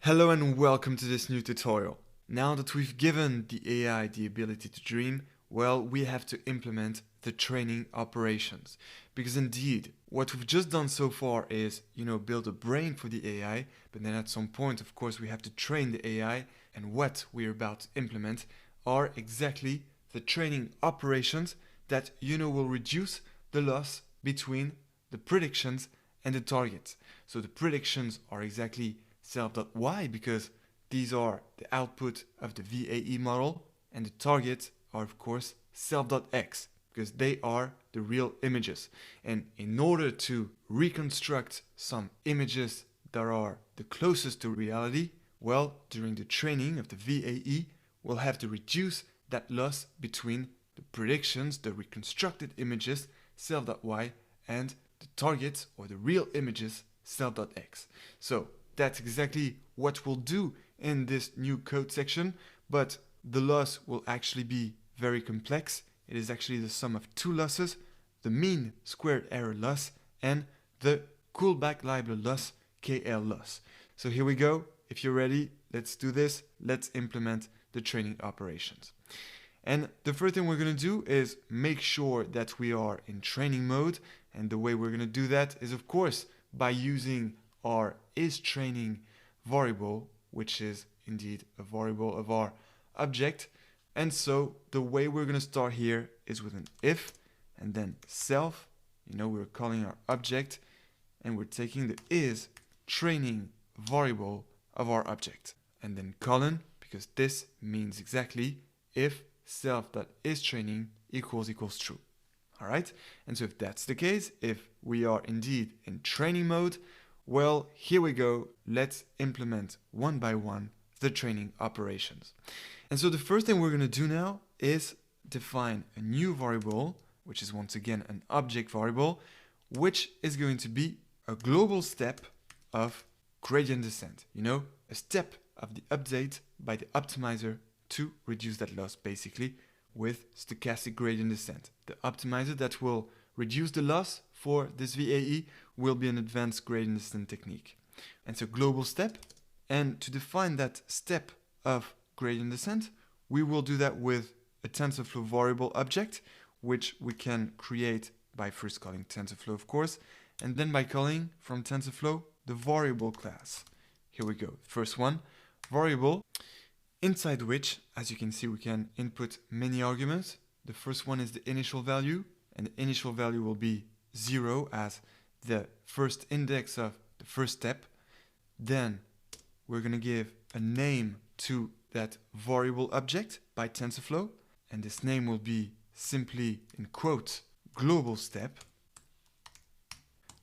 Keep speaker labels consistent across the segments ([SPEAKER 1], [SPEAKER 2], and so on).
[SPEAKER 1] Hello and welcome to this new tutorial. Now that we've given the AI the ability to dream, well, we have to implement the training operations. Because indeed, what we've just done so far is, build a brain for the AI, but then at some point, of course, we have to train the AI, and what we're about to implement are exactly the training operations that, will reduce the loss between the predictions and the targets. So the predictions are exactly self.y because these are the output of the VAE model, and the targets are of course self.x because they are the real images. And in order to reconstruct some images that are the closest to reality, well, during the training of the VAE, we'll have to reduce that loss between the predictions, the reconstructed images, self.y, and the targets or the real images, self.x. So that's exactly what we'll do in this new code section, but the loss will actually be very complex. It is actually the sum of two losses, the mean squared error loss and the Kullback Leibler loss, KL loss. So here we go. If you're ready, let's do this. Let's implement the training operations. And the first thing we're going to do is make sure that we are in training mode. And the way we're going to do that is, of course, by using our isTraining variable, which is indeed a variable of our object. And so the way we're going to start here is with an if and then self. We're calling our object and we're taking the isTraining variable of our object. And then colon, because this means exactly if self.isTraining equals true. All right. And so if that's the case, if we are indeed in training mode, well, here we go. Let's implement one by one the training operations. And so the first thing we're going to do now is define a new variable, which is once again an object variable, which is going to be a global step of gradient descent. A step of the update by the optimizer to reduce that loss basically with stochastic gradient descent. The optimizer that will reduce the loss for this VAE will be an advanced gradient descent technique. And so global step, and to define that step of gradient descent, we will do that with a TensorFlow variable object, which we can create by first calling TensorFlow, of course, and then by calling from TensorFlow the variable class. Here we go. First one, variable, inside which, as you can see, we can input many arguments. The first one is the initial value, and the initial value will be 0 as the first index of the first step. Then we're going to give a name to that variable object by TensorFlow, and this name will be simply, in quotes, global step,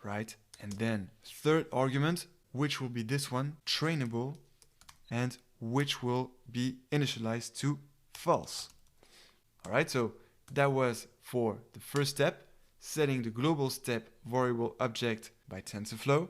[SPEAKER 1] right? And then third argument, which will be this one, trainable, and which will be initialized to false. All right, so that was for the first step, setting the global step variable object by TensorFlow.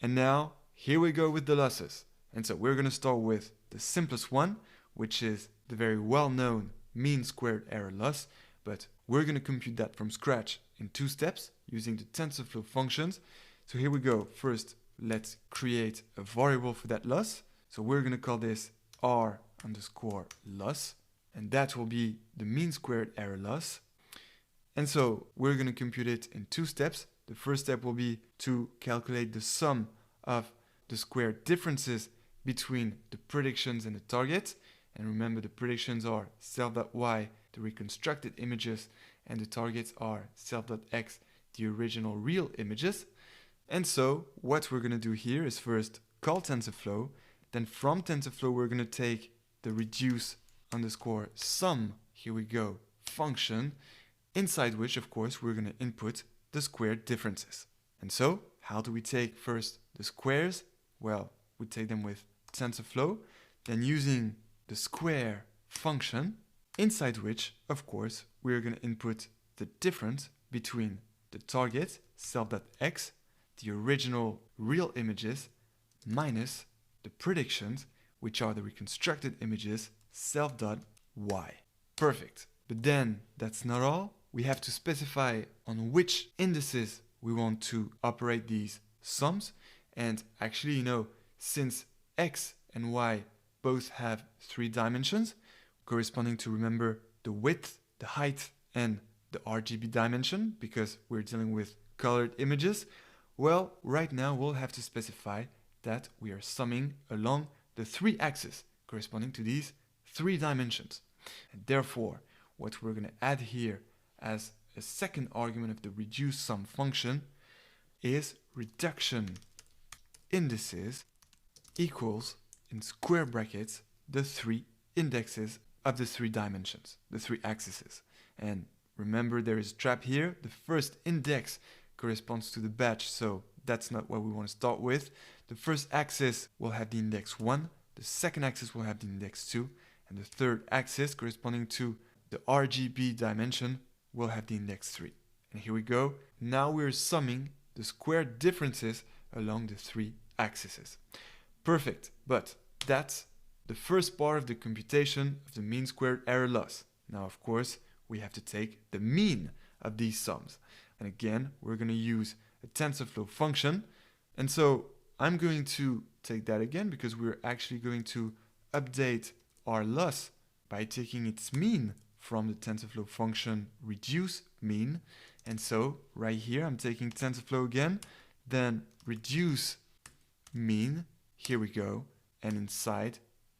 [SPEAKER 1] And now here we go with the losses. And so we're going to start with the simplest one, which is the very well-known mean squared error loss. But we're going to compute that from scratch in two steps using the TensorFlow functions. So here we go. First, let's create a variable for that loss. So we're going to call this r underscore loss. And that will be the mean squared error loss. And so we're going to compute it in two steps. The first step will be to calculate the sum of the squared differences between the predictions and the targets. And remember, the predictions are self.y, the reconstructed images, and the targets are self.x, the original real images. And so what we're going to do here is first call TensorFlow. Then from TensorFlow, we're going to take the reduce underscore sum, here we go, function, inside which, of course, we're going to input the squared differences. And so, how do we take first the squares? Well, we take them with TensorFlow, then using the square function, inside which, of course, we're going to input the difference between the target, self.x, the original real images, minus the predictions, which are the reconstructed images, self.y. Perfect. But then that's not all. We have to specify on which indices we want to operate these sums. And actually, since x and y both have 3 dimensions, corresponding to, remember, the width, the height, and the RGB dimension, because we're dealing with colored images, well, right now we'll have to specify that we are summing along the 3 axes corresponding to these 3 dimensions. And therefore, what we're going to add here as a second argument of the reduce sum function is reduction indices equals, in square brackets, the 3 indexes of the 3 dimensions, the 3 axes. And remember, there is a trap here. The first index corresponds to the batch, so that's not what we want to start with. The first axis will have the index 1, the second axis will have the index 2, and the third axis, corresponding to the RGB dimension, will have the index 3. And here we go. Now we're summing the square differences along the 3 axes. Perfect, but that's the first part of the computation of the mean squared error loss. Now, of course, we have to take the mean of these sums. And again, we're going to use a TensorFlow function. And so I'm going to take that again because we're actually going to update our loss by taking its mean from the TensorFlow function reduce mean. And so right here, I'm taking TensorFlow again, then reduce mean. Here we go. And inside,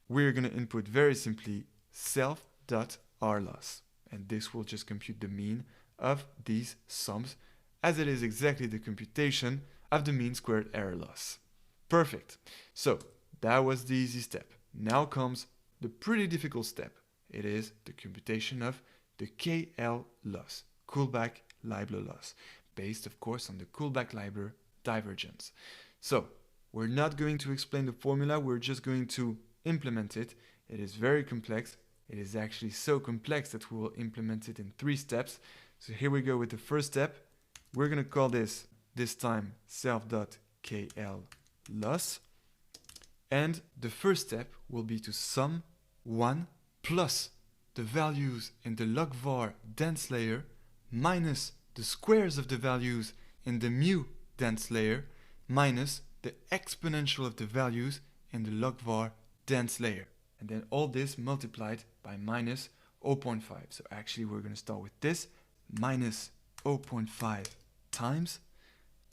[SPEAKER 1] we're going to input very simply self.rloss. And this will just compute the mean of these sums, as it is exactly the computation of the mean squared error loss. Perfect. So that was the easy step. Now comes the pretty difficult step. It is the computation of the KL loss, Kullback-Leibler loss, based of course on the Kullback-Leibler divergence. So we're not going to explain the formula, we're just going to implement it. It is very complex. It is actually so complex that we will implement it in 3 steps. So here we go with the first step. We're going to call this time self.KL loss. And the first step will be to sum 1 plus the values in the log_var dense layer minus the squares of the values in the mu dense layer minus the exponential of the values in the log_var dense layer. And then all this multiplied by minus 0.5. So actually we're going to start with this minus 0.5 times.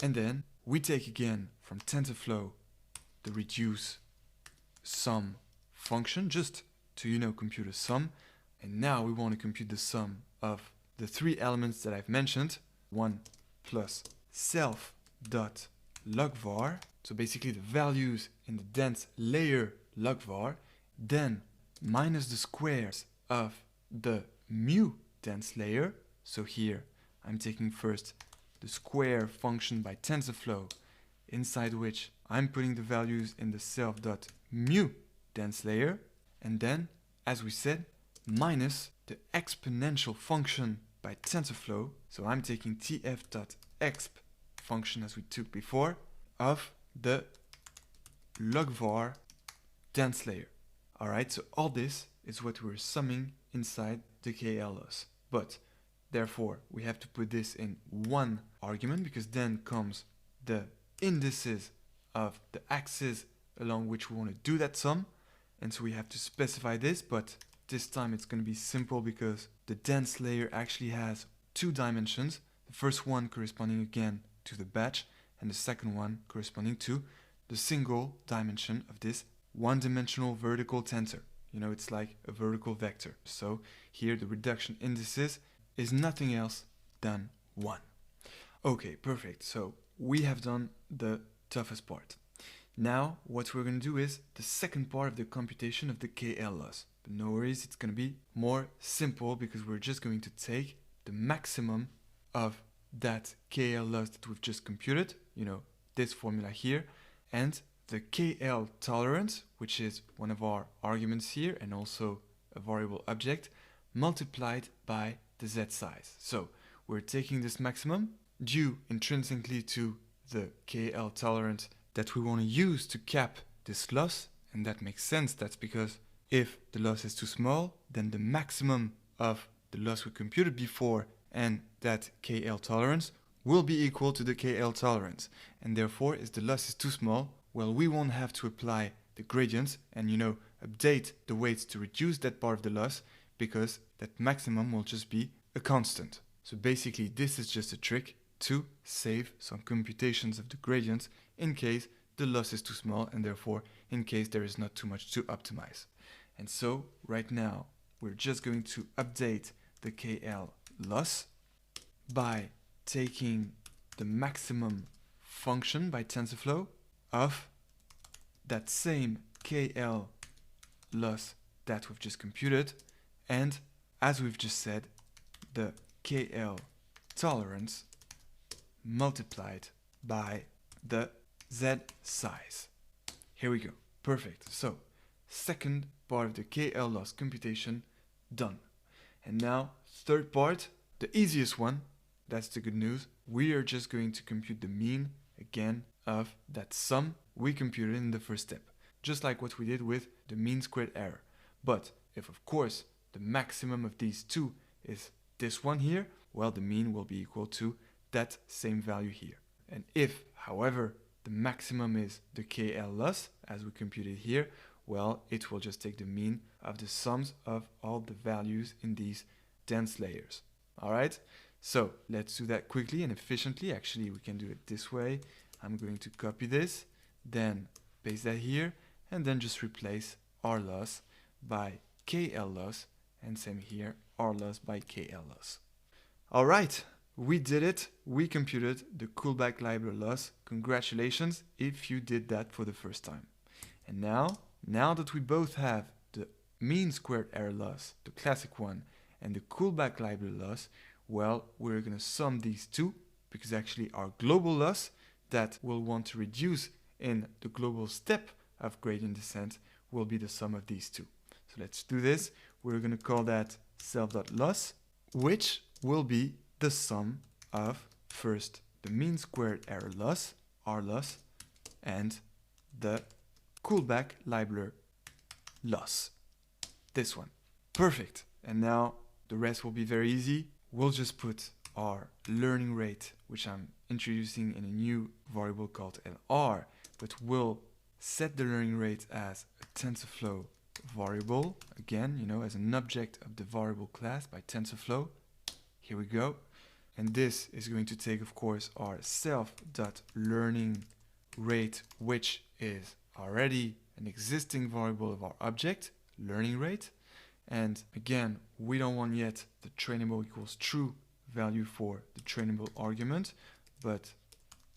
[SPEAKER 1] And then we take again from TensorFlow the reduce sum function just to, compute a sum. And now we want to compute the sum of the 3 elements that I've mentioned. 1 plus self.log_var. So basically the values in the dense layer log_var. Then minus the squares of the mu dense layer. So here I'm taking first the square function by TensorFlow, inside which I'm putting the values in the self.mu dense layer. And then, as we said, minus the exponential function by TensorFlow. So I'm taking tf.exp function as we took before of the log_var dense layer. Alright, so all this is what we're summing inside the KL loss. But therefore, we have to put this in 1 argument because then comes the indices of the axes along which we want to do that sum. And so we have to specify this, but this time it's going to be simple because the dense layer actually has 2 dimensions. The first one corresponding again to the batch and the second one corresponding to the single dimension of this one-dimensional vertical tensor. It's like a vertical vector. So here the reduction indices is nothing else than 1. Okay, perfect. So we have done the toughest part. Now what we're going to do is the second part of the computation of the KL loss. But no worries, it's going to be more simple because we're just going to take the maximum of that KL loss that we've just computed, this formula here, and the KL tolerance, which is one of our arguments here and also a variable object, multiplied by the z size. So we're taking this maximum due intrinsically to the KL tolerance that we want to use to cap this loss. And that makes sense. That's because if the loss is too small, then the maximum of the loss we computed before and that KL tolerance will be equal to the KL tolerance. And therefore, if the loss is too small, well, we won't have to apply the gradients and, update the weights to reduce that part of the loss, because that maximum will just be a constant. So basically this is just a trick to save some computations of the gradients in case the loss is too small and therefore in case there is not too much to optimize. And so right now we're just going to update the KL loss by taking the maximum function by TensorFlow of that same KL loss that we've just computed, and as we've just said, the KL tolerance multiplied by the Z size. Here we go. Perfect. So, second part of the KL loss computation done. And now, third part, the easiest one, that's the good news. We are just going to compute the mean, again, of that sum we computed in the first step. Just like what we did with the mean squared error. But if, of course, the maximum of these two is this one here, well, the mean will be equal to that same value here. And if, however, the maximum is the KL loss, as we computed here, well, it will just take the mean of the sums of all the values in these dense layers. All right? So let's do that quickly and efficiently. Actually, we can do it this way. I'm going to copy this, then paste that here, and then just replace R loss by KL loss, and same here, R loss by KL loss. All right, we did it. We computed the Kullback-Leibler loss. Congratulations if you did that for the first time. And now that we both have the mean squared error loss, the classic one, and the Kullback-Leibler loss, well, we're going to sum these two, because actually our global loss that we'll want to reduce in the global step of gradient descent will be the sum of these two. So let's do this. We're going to call that self.loss, which will be the sum of first the mean squared error loss, R loss, and the Kullback-Leibler loss. This one. Perfect. And now the rest will be very easy. We'll just put our learning rate, which I'm introducing in a new variable called LR, but we'll set the learning rate as a TensorFlow variable, again, as an object of the variable class by TensorFlow. Here we go. And this is going to take, of course, our self.learning rate, which is already an existing variable of our object, learning rate. And again, we don't want yet the trainable equals true value for the trainable argument, but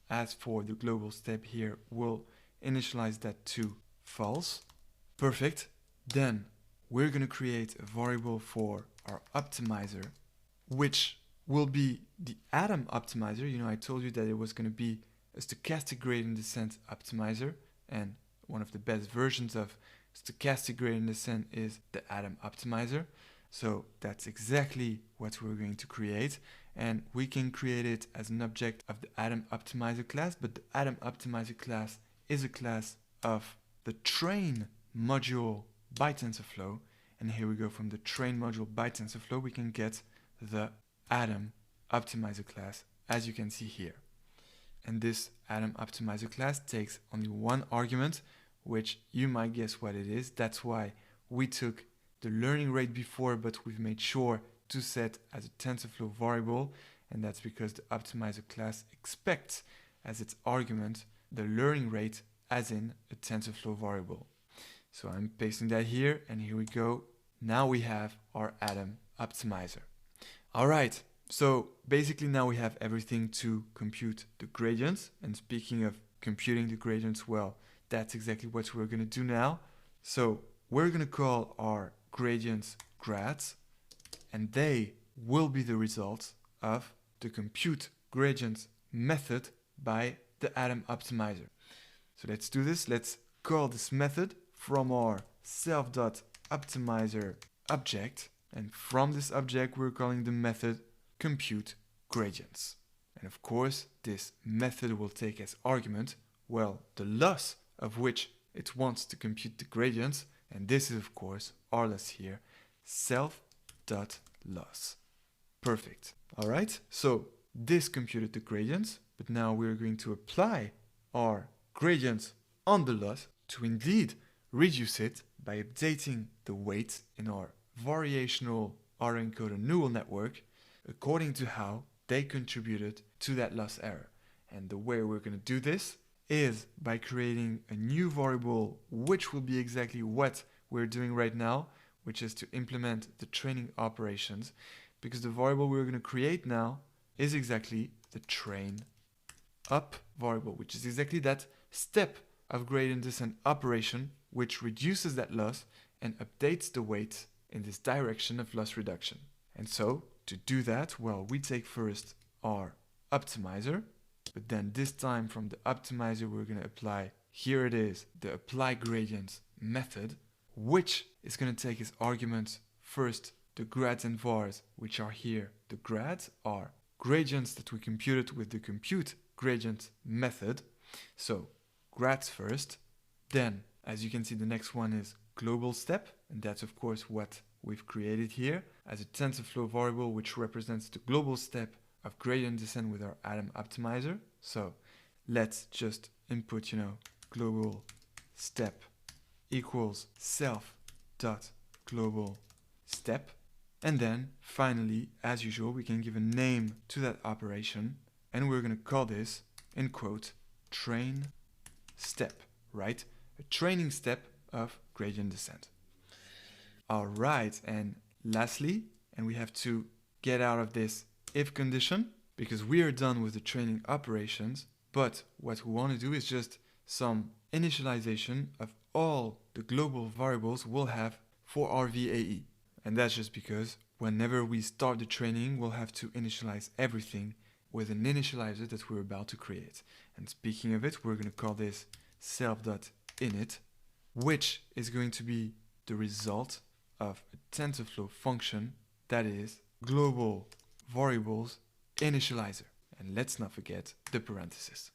[SPEAKER 1] as for the global step here, we'll initialize that to false. Perfect. Then we're going to create a variable for our optimizer, which will be the Adam optimizer. I told you that it was going to be a stochastic gradient descent optimizer, and one of the best versions of stochastic gradient descent is the Adam optimizer. So that's exactly what we're going to create, and we can create it as an object of the Adam optimizer class, but the Adam optimizer class is a class of the train module by TensorFlow, and here we go, from the train module by TensorFlow we can get the Adam optimizer class, as you can see here. And this Adam optimizer class takes only one argument, which you might guess what it is. That's why we took the learning rate before, but we've made sure to set as a TensorFlow variable, and that's because the optimizer class expects as its argument the learning rate as in a TensorFlow variable. So I'm pasting that here, and here we go. Now we have our Adam optimizer. All right, so basically now we have everything to compute the gradients. And speaking of computing the gradients, well, that's exactly what we're going to do now. So we're going to call our gradients grads, and they will be the results of the compute gradients method by the Adam optimizer. So let's do this. Let's call this method from our self.optimizer object, and from this object we're calling the method compute gradients. And of course this method will take as argument, well, the loss of which it wants to compute the gradients, and this is of course our loss here, self.loss. Perfect. All right, so this computed the gradients, but now we're going to apply our gradients on the loss to indeed reduce it by updating the weight in our variational autoencoder neural network according to how they contributed to that loss error. And the way we're going to do this is by creating a new variable, which will be exactly what we're doing right now, which is to implement the training operations, because the variable we're going to create now is exactly the train up variable, which is exactly that step of gradient descent operation, which reduces that loss and updates the weight in this direction of loss reduction. And so to do that, well, we take first our optimizer, but then this time from the optimizer, we're going to apply, here it is, the apply gradient method, which is going to take as arguments first the grads and vars, which are here. The grads are gradients that we computed with the compute gradient method. So grads first, then as you can see, the next one is global step, and that's of course what we've created here as a TensorFlow variable, which represents the global step of gradient descent with our Atom optimizer. So let's just input, global step equals self dot global step. And then finally, as usual, we can give a name to that operation, and we're going to call this, in quote, train step, right? A training step of gradient descent. All right, and lastly, and we have to get out of this if condition, because we are done with the training operations, but what we want to do is just some initialization of all the global variables we'll have for our VAE. And that's just because whenever we start the training, we'll have to initialize everything with an initializer that we're about to create. And speaking of it, we're going to call this self.init, which is going to be the result of a TensorFlow function that is global variables initializer. And let's not forget the parentheses.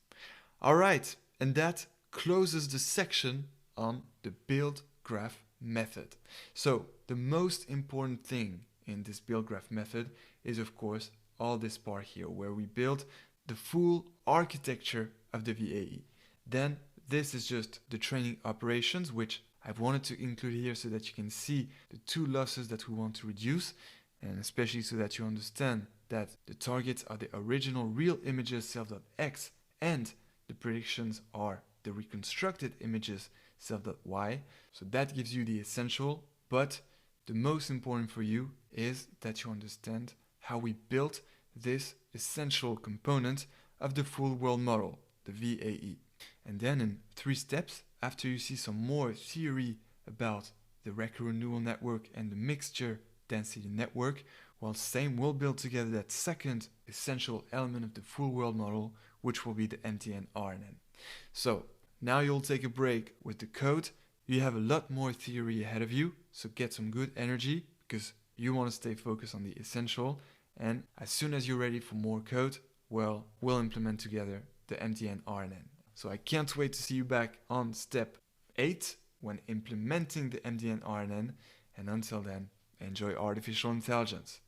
[SPEAKER 1] All right, and that closes the section on the build graph method. So the most important thing in this build graph method is of course all this part here where we build the full architecture of the VAE. Then this is just the training operations, which I've wanted to include here so that you can see the two losses that we want to reduce, and especially so that you understand that the targets are the original real images self.x and the predictions are the reconstructed images self.y. So that gives you the essential, but the most important for you is that you understand how we built this essential component of the full world model, the VAE. And then in 3 steps, after you see some more theory about the recurrent neural network and the mixture density network, well, same, we'll build together that second essential element of the full world model, which will be the MTN-RNN. So now you'll take a break with the code. You have a lot more theory ahead of you, so get some good energy because you want to stay focused on the essential. And as soon as you're ready for more code, well, we'll implement together the MTN-RNN. So I can't wait to see you back on step 8 when implementing the MTN-RNN. And until then, enjoy artificial intelligence.